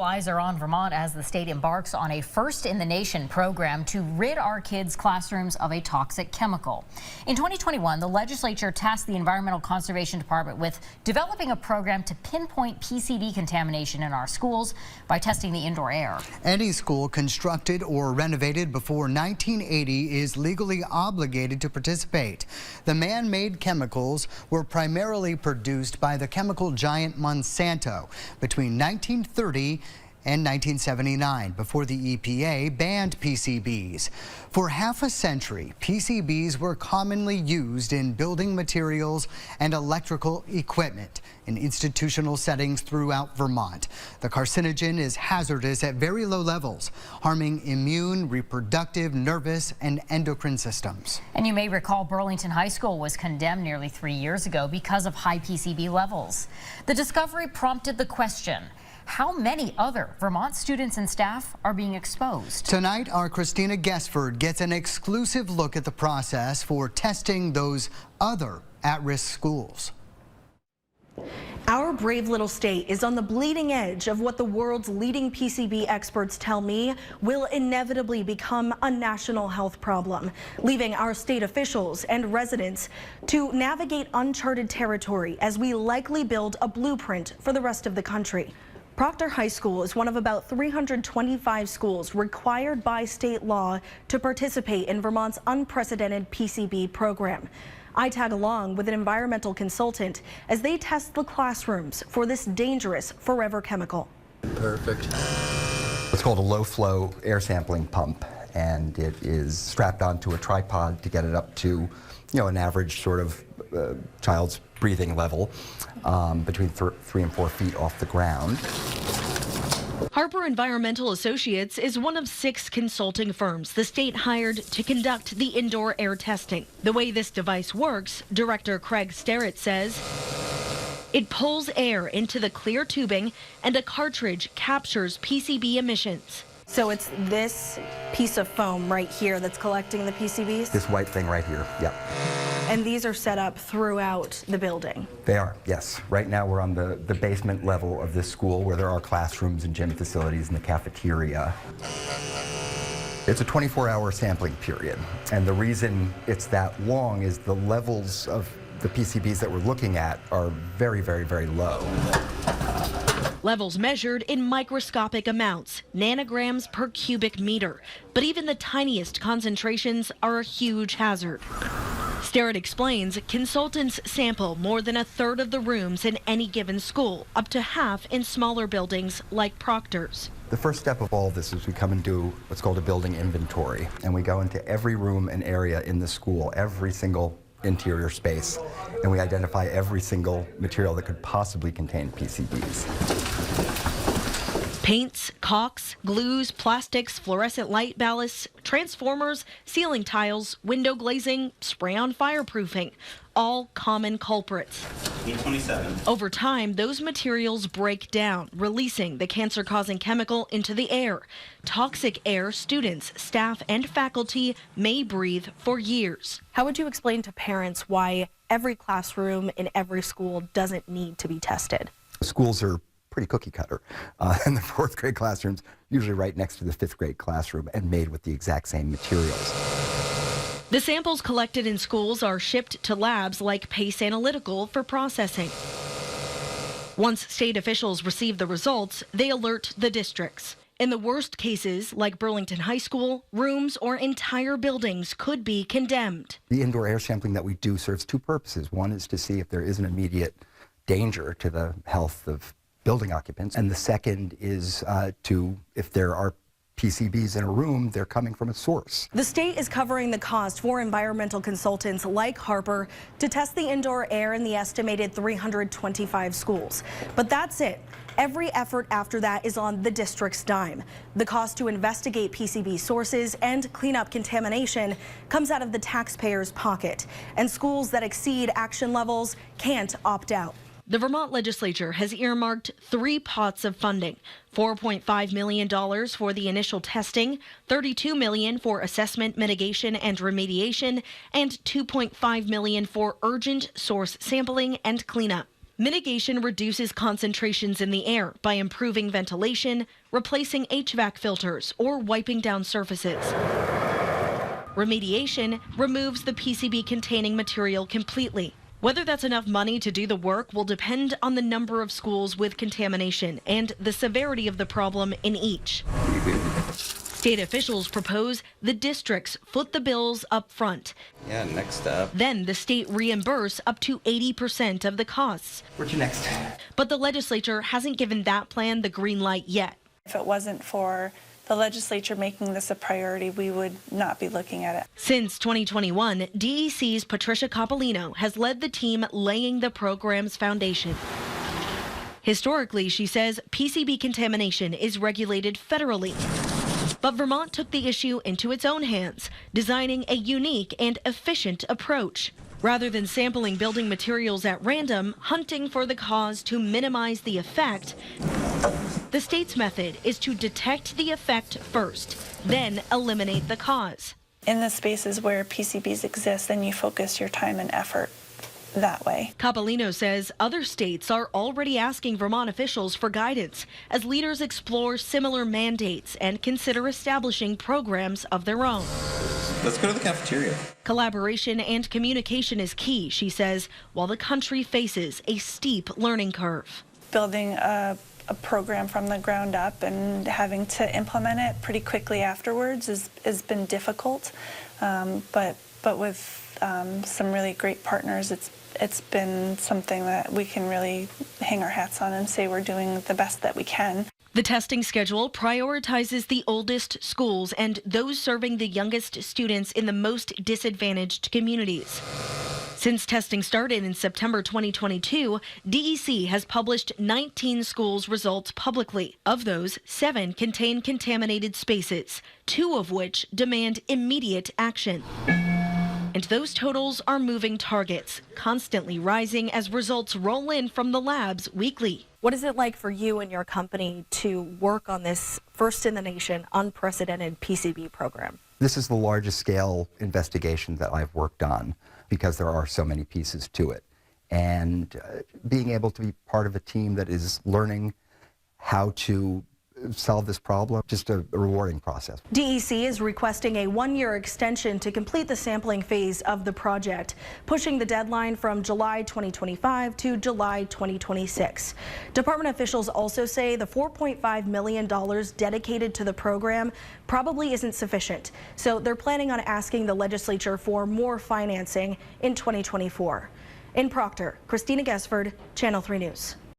eyes are on Vermont as the state embarks on a first-in-the-nation program to rid our kids' classrooms of a toxic chemical. In 2021, the legislature tasked the Environmental Conservation Department with developing a program to pinpoint PCB contamination in our schools by testing the indoor air. Any school constructed or renovated before 1980 is legally obligated to participate. The man-made chemicals were primarily produced by the chemical giant Monsanto between 1930 and 1979, before the EPA banned PCBs. For half a century, PCBs were commonly used in building materials and electrical equipment in institutional settings throughout Vermont. The carcinogen is hazardous at very low levels, harming immune, reproductive, nervous, and endocrine systems. And you may recall Burlington High School was condemned nearly 3 years ago because of high PCB levels. The discovery prompted the question: how many other Vermont students and staff are being exposed? Tonight, our Christina Guestford gets an exclusive look at the process for testing those other at-risk schools. Our brave little state is on the bleeding edge of what the world's leading PCB experts tell me will inevitably become a national health problem, leaving our state officials and residents to navigate uncharted territory as we likely build a blueprint for the rest of the country. Proctor High School is one of about 325 schools required by state law to participate in Vermont's unprecedented PCB program. I tag along with an environmental consultant as they test the classrooms for this dangerous forever chemical. Perfect. It's called a low-flow air sampling pump, and it is strapped onto a tripod to get it up to, an average sort of child's breathing level, between 3 and 4 feet off the ground. Harper Environmental Associates is one of 6 consulting firms the state hired to conduct the indoor air testing. The way this device works, Director Craig Sterrett says, it pulls air into the clear tubing and a cartridge captures PCB emissions. So it's this piece of foam right here that's collecting the PCBs? This white thing right here, yeah. And these are set up throughout the building? They are, yes. Right now we're on the basement level of this school where there are classrooms and gym facilities and the cafeteria. It's a 24-hour sampling period, and the reason it's that long is the levels of the PCBs that we're looking at are very, very, very low. Levels measured in microscopic amounts, nanograms per cubic meter. But even the tiniest concentrations are a huge hazard. Sterrett explains consultants sample more than 1/3 of the rooms in any given school, up to half in smaller buildings like Proctor's. The first step of all of this is we come and do what's called a building inventory, and we go into every room and area in the school, every single interior space, and we identify every single material that could possibly contain PCBs. Paints, caulks, glues, plastics, fluorescent light ballasts, transformers, ceiling tiles, window glazing, spray-on fireproofing, all common culprits. 827. Over time, those materials break down, releasing the cancer-causing chemical into the air. Toxic air students, staff, and faculty may breathe for years. How would you explain to parents why every classroom in every school doesn't need to be tested? Schools are pretty cookie cutter, and the 4th grade classrooms usually right next to the 5th grade classroom and made with the exact same materials. The samples collected in schools are shipped to labs like Pace Analytical for processing. Once state officials receive the results, they alert the districts. In the worst cases, like Burlington High School, rooms or entire buildings could be condemned. The indoor air sampling that we do serves 2 purposes. One is to see if there is an immediate danger to the health of building occupants, and the second is if there are PCBs in a room, they're coming from a source. The state is covering the cost for environmental consultants like Harper to test the indoor air in the estimated 325 schools. But that's it. Every effort after that is on the district's dime. The cost to investigate PCB sources and clean up contamination comes out of the taxpayer's pocket, and schools that exceed action levels can't opt out. The Vermont legislature has earmarked 3 pots of funding, $4.5 million for the initial testing, $32 million for assessment, mitigation, and remediation, and $2.5 million for urgent source sampling and cleanup. Mitigation reduces concentrations in the air by improving ventilation, replacing HVAC filters, or wiping down surfaces. Remediation removes the PCB-containing material completely. Whether that's enough money to do the work will depend on the number of schools with contamination and the severity of the problem in each. State officials propose the districts foot the bills up front. Yeah, next up. Then the state reimburse up to 80% of the costs. Where's your next? But the legislature hasn't given that plan the green light yet. If it wasn't for the legislature making this a priority, we would not be looking at it. Since 2021, DEC's Patricia Coppolino has led the team laying the program's foundation. Historically, she says, PCB contamination is regulated federally. But Vermont took the issue into its own hands, designing a unique and efficient approach. Rather than sampling building materials at random, hunting for the cause to minimize the effect, the state's method is to detect the effect first, then eliminate the cause. In the spaces where PCBs exist, then you focus your time and effort that way. Coppolino says other states are already asking Vermont officials for guidance as leaders explore similar mandates and consider establishing programs of their own. Let's go to the cafeteria. Collaboration and communication is key, she says, while the country faces a steep learning curve. Building a program from the ground up and having to implement it pretty quickly afterwards has been difficult, but with some really great partners, it's been something that we can really hang our hats on and say we're doing the best that we can. The testing schedule prioritizes the oldest schools and those serving the youngest students in the most disadvantaged communities. Since testing started in September 2022, DEC has published 19 schools' results publicly. Of those, 7 contain contaminated spaces, 2 of which demand immediate action. And those totals are moving targets, constantly rising as results roll in from the labs weekly. What is it like for you and your company to work on this first in the nation, unprecedented PCB program? This is the largest scale investigation that I've worked on because there are so many pieces to it. And being able to be part of a team that is learning how to solve this problem, just a rewarding process. DEC is requesting a 1-year extension to complete the sampling phase of the project, pushing the deadline from July 2025 to July 2026. Department officials also say the $4.5 million dedicated to the program probably isn't sufficient, so they're planning on asking the legislature for more financing in 2024. In Proctor, Christina Gesford, Channel 3 News.